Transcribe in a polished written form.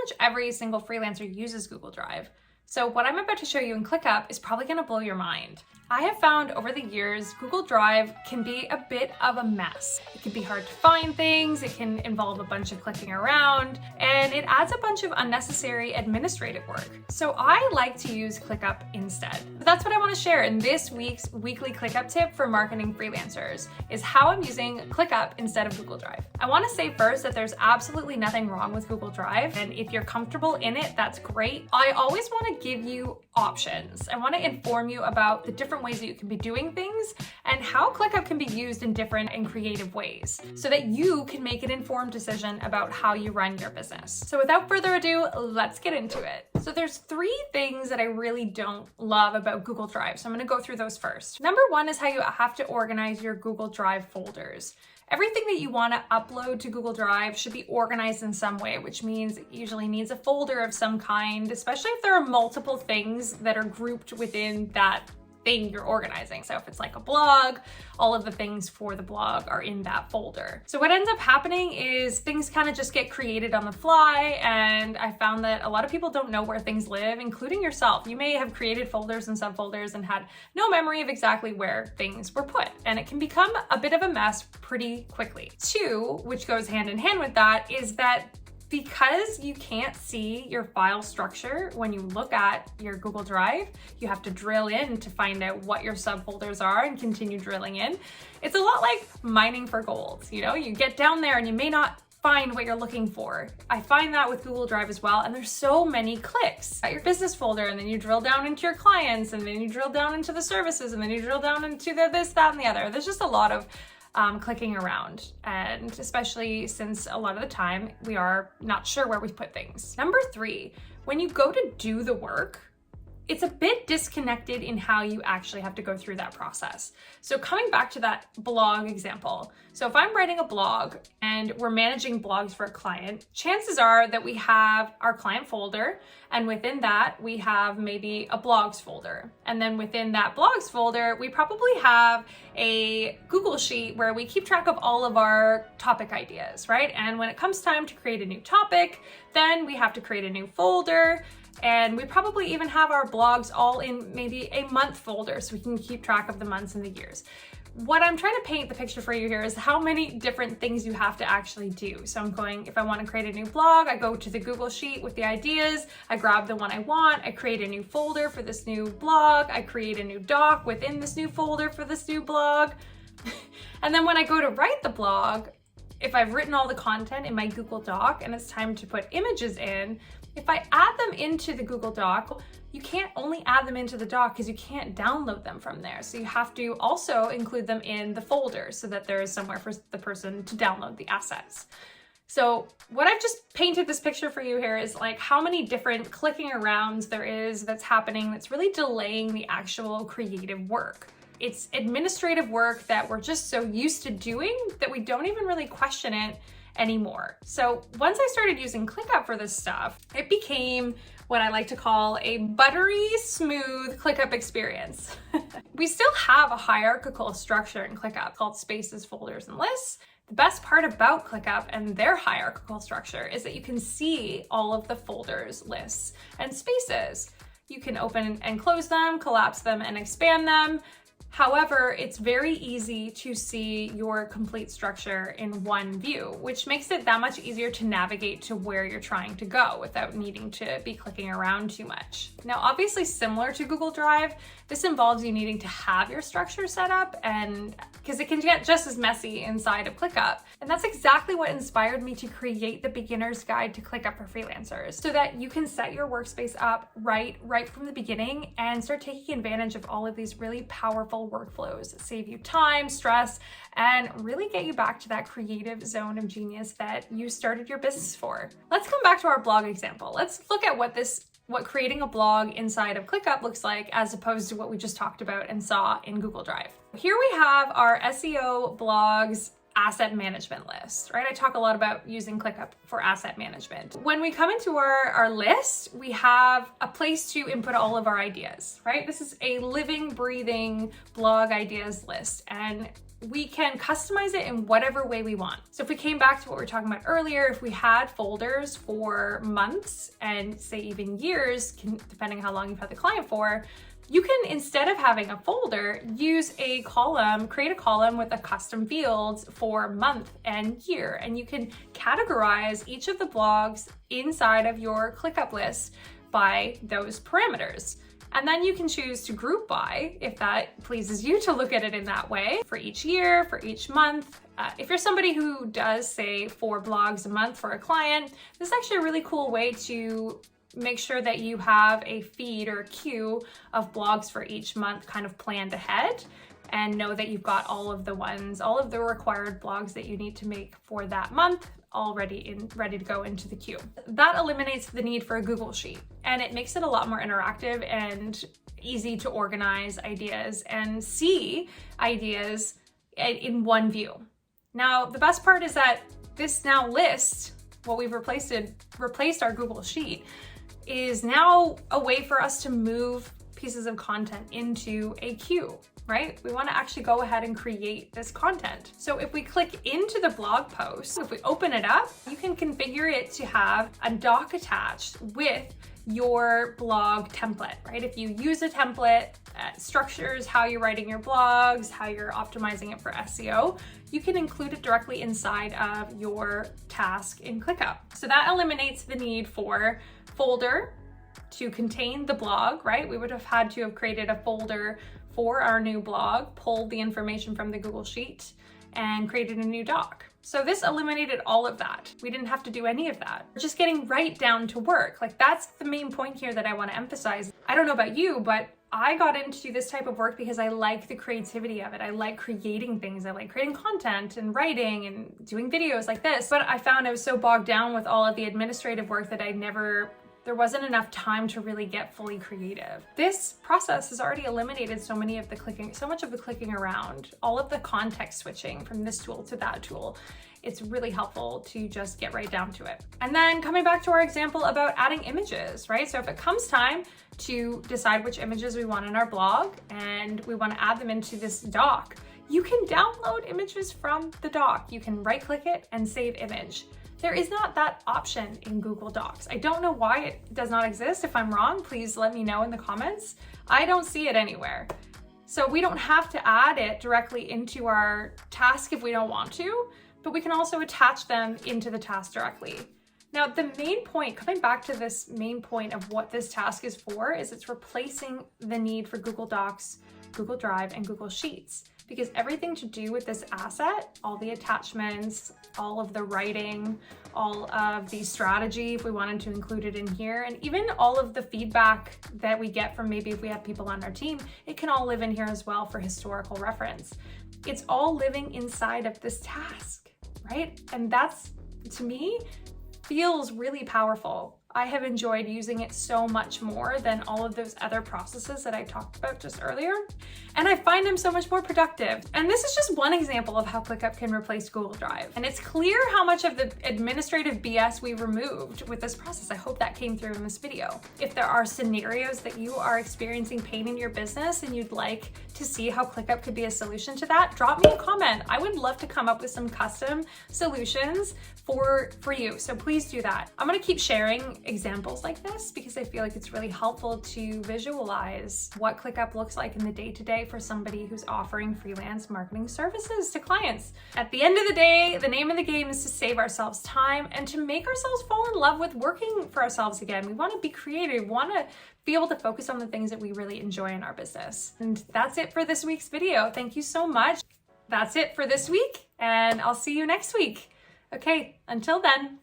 much every single freelancer uses Google Drive. So what I'm about to show you in ClickUp is probably going to blow your mind. I have found over the years, Google Drive can be a bit of a mess. It can be hard to find things, it can involve a bunch of clicking around, and it adds a bunch of unnecessary administrative work. So I like to use ClickUp instead. But that's what I want to share in this week's weekly ClickUp tip for marketing freelancers, is how I'm using ClickUp instead of Google Drive. I want to say first that there's absolutely nothing wrong with Google Drive, and if you're comfortable in it, that's great. I always want to give you options. I want to inform you about the different ways that you can be doing things and how ClickUp can be used in different and creative ways so that you can make an informed decision about how you run your business. So without further ado, let's get into it. So there's 3 things that I really don't love about Google Drive. So I'm going to go through those first. Number 1 is how you have to organize your Google Drive folders. Everything that you want to upload to Google Drive should be organized in some way, which means it usually needs a folder of some kind, especially if there are multiple things that are grouped within that thing you're organizing. So if it's like a blog, all of the things for the blog are in that folder. So what ends up happening is things kind of just get created on the fly, and I found that a lot of people don't know where things live, including yourself. You may have created folders and subfolders and had no memory of exactly where things were put, and it can become a bit of a mess pretty quickly. 2, which goes hand in hand with that, is that because you can't see your file structure when you look at your Google Drive, you have to drill in to find out what your subfolders are and continue drilling in. It's a lot like mining for gold. You know, you get down there and you may not find what you're looking for. I find that with Google Drive as well, and there's so many clicks at your business folder, and then you drill down into your clients, and then you drill down into the services, and then you drill down into the this, that, and the other. There's just a lot of clicking around, and especially since a lot of the time we are not sure where we put things. Number 3, when you go to do the work, it's a bit disconnected in how you actually have to go through that process. So coming back to that blog example, so if I'm writing a blog and we're managing blogs for a client, chances are that we have our client folder, and within that we have maybe a blogs folder. And then within that blogs folder, we probably have a Google Sheet where we keep track of all of our topic ideas, right? And when it comes time to create a new topic, then we have to create a new folder. And we probably even have our blogs all in maybe a month folder so we can keep track of the months and the years. What I'm trying to paint the picture for you here is how many different things you have to actually do. So I'm going, if I want to create a new blog, I go to the Google Sheet with the ideas, I grab the one I want, I create a new folder for this new blog, I create a new doc within this new folder for this new blog. And then when I go to write the blog, if I've written all the content in my Google Doc and it's time to put images in, if I add them into the Google Doc, you can't only add them into the doc because you can't download them from there. So you have to also include them in the folder so that there is somewhere for the person to download the assets. So what I've just painted this picture for you here is like how many different clicking arounds there is that's happening that's really delaying the actual creative work. It's administrative work that we're just so used to doing that we don't even really question it anymore. So once I started using ClickUp for this stuff, it became what I like to call a buttery smooth ClickUp experience. We still have a hierarchical structure in ClickUp called spaces, folders, and lists. The best part about ClickUp and their hierarchical structure is that you can see all of the folders, lists, and spaces. You can open and close them, collapse them, and expand them. However, it's very easy to see your complete structure in one view, which makes it that much easier to navigate to where you're trying to go without needing to be clicking around too much. Now, obviously similar to Google Drive, this involves you needing to have your structure set up, and because it can get just as messy inside of ClickUp. And that's exactly what inspired me to create the beginner's guide to ClickUp for freelancers, so that you can set your workspace up right from the beginning and start taking advantage of all of these really powerful workflows that save you time, stress, and really get you back to that creative zone of genius that you started your business for. Let's come back to our blog example. Let's look at what creating a blog inside of ClickUp looks like as opposed to what we just talked about and saw in Google Drive. Here we have our SEO blogs asset management list, right? I talk a lot about using ClickUp for asset management. When we come into our list, we have a place to input all of our ideas, right? This is a living, breathing blog ideas list. And we can customize it in whatever way we want. So if we came back to what we were talking about earlier, if we had folders for months and say even years, depending on how long you've had the client for, you can, instead of having a folder, use a column, create a column with a custom fields for month and year. And you can categorize each of the blogs inside of your ClickUp list by those parameters. And then you can choose to group by, if that pleases you to look at it in that way, for each year, for each month. If you're somebody who does, say, 4 blogs a month for a client, this is actually a really cool way to make sure that you have a feed or a queue of blogs for each month kind of planned ahead, and know that you've got all of the required blogs that you need to make for that month already ready to go into the queue. That eliminates the need for a Google Sheet, and it makes it a lot more interactive and easy to organize ideas and see ideas in one view. Now, the best part is that this now list, what we've replaced our Google Sheet, is now a way for us to move pieces of content into a queue, right? We want to actually go ahead and create this content. So if we click into the blog post, if we open it up, you can configure it to have a doc attached with your blog template, right? If you use a template, structures how you're writing your blogs, how you're optimizing it for SEO, you can include it directly inside of your task in ClickUp. So that eliminates the need for folder to contain the blog, right? We would have had to have created a folder for our new blog, pulled the information from the Google Sheet, and created a new doc. So this eliminated all of that. We didn't have to do any of that. We're just getting right down to work. Like, that's the main point here that I want to emphasize. I don't know about you, but I got into this type of work because I like the creativity of it. I like creating things. I like creating content and writing and doing videos like this. But I found I was so bogged down with all of the administrative work that there wasn't enough time to really get fully creative. This process has already eliminated so much of the clicking around, all of the context switching from this tool to that tool. It's really helpful to just get right down to it. And then coming back to our example about adding images, right? So if it comes time to decide which images we want in our blog and we want to add them into this doc, you can download images from the doc. You can right-click it and save image. There is not that option in Google Docs. I don't know why it does not exist. If I'm wrong, please let me know in the comments. I don't see it anywhere. So we don't have to add it directly into our task if we don't want to, but we can also attach them into the task directly. Now, the main point, coming back to this main point of what this task is for, is it's replacing the need for Google Docs, Google Drive, and Google Sheets. Because everything to do with this asset, all the attachments, all of the writing, all of the strategy, if we wanted to include it in here, and even all of the feedback that we get from maybe if we have people on our team, it can all live in here as well for historical reference. It's all living inside of this task, right? And that's, to me, feels really powerful. I have enjoyed using it so much more than all of those other processes that I talked about just earlier. And I find them so much more productive. And this is just one example of how ClickUp can replace Google Drive. And it's clear how much of the administrative BS we removed with this process. I hope that came through in this video. If there are scenarios that you are experiencing pain in your business and you'd like to see how ClickUp could be a solution to that, drop me a comment. I would love to come up with some custom solutions for you. So please do that. I'm gonna keep sharing examples like this because I feel like it's really helpful to visualize what ClickUp looks like in the day-to-day for somebody who's offering freelance marketing services to clients. At the end of the day, the name of the game is to save ourselves time and to make ourselves fall in love with working for ourselves again. We want to be creative, we want to be able to focus on the things that we really enjoy in our business. And that's it for this week's video. Thank you so much. That's it for this week, and I'll see you next week. Okay, until then.